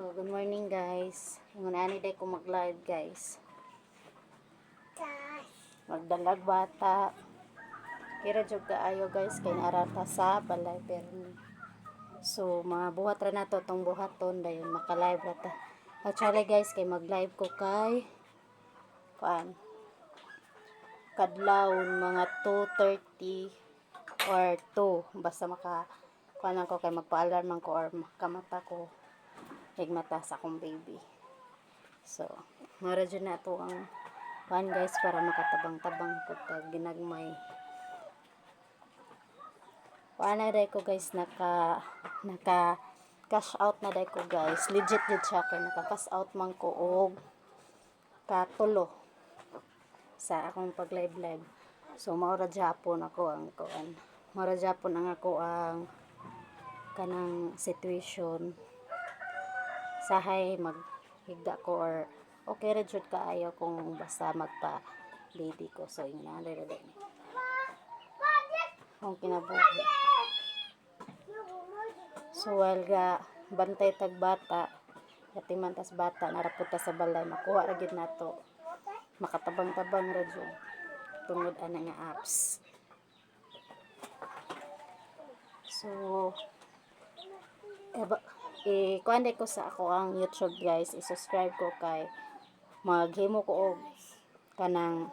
So, good morning guys. Ingon ani day ko mag-live guys. Magdalag bata. Kira jud kaayo guys kay narata sa balay permi. So, mga buhat ra nato tong buhaton dayon maka-live ra ta. Actually guys kay mag-live ko kay kadlawon mga 2:30 or 2 basta kuan ko kay magpa-alarm man ko or makamata ko higmata sa akong baby. So, mara dyan na ito ang pan guys para makatabang-tabang ko pag ginagmay. Paano day ko guys naka cash out na day ko guys. Legit dyan siya kay naka cash out man ko og katulo sa akong pag live. So, maura Japon ako ang kuan. Maura Japon ang ako ang kanang situation. Sahay maghigda ko or okay ra jud kaayo kung basta magpa lady ko. So yun na rin ang kinabuhi. So while ga bantay tag bata yatiman tas bata naraputa sa balay makuha ra gid nato makatabang-tabang ra jud tungod ana nga apps. So kuan ko sa ako ang YouTube guys, i-subscribe ko kay maghimo ko og kanang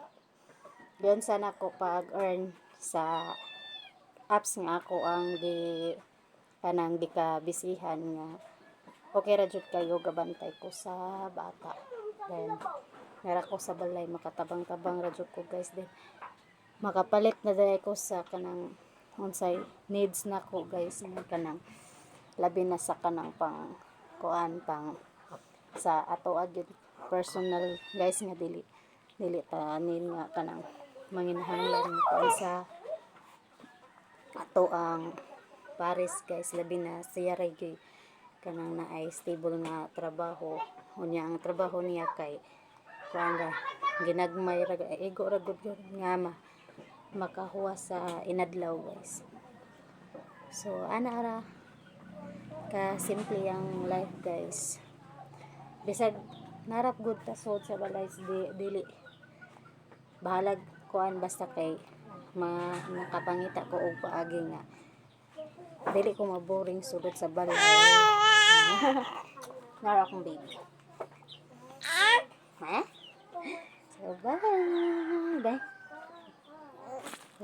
diyon sana ko pag-earn sa apps nga ako ang kanang di ka bisihan nga okay ra jud kayo gabantay ko sa bata. Then nara ko sa balay makatabang-tabang ra jud ko guys, then makapalit na dai ko sa kanang unsay needs na ko guys nga kanang labi na sa kanang pang sa ato agad personal guys nga dili tanin nga kanang manginahanglan ko sa ato ang pares guys, labi na siya ray kanang naay stable nga trabaho. Unya ang trabaho niya kay kuanga ginagmay ra ego ra gud nga makahuwa sa inadlaw guys. So ana ra ka simple ang life guys. Bisag narap good tasod sa balay dili bahalag kuan basta kay makapangita ko og paagi nga dili ko maboring sudod sa balay. Nara akong baby. Ha? So bye. Bye.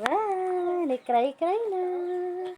Bye. Cry na.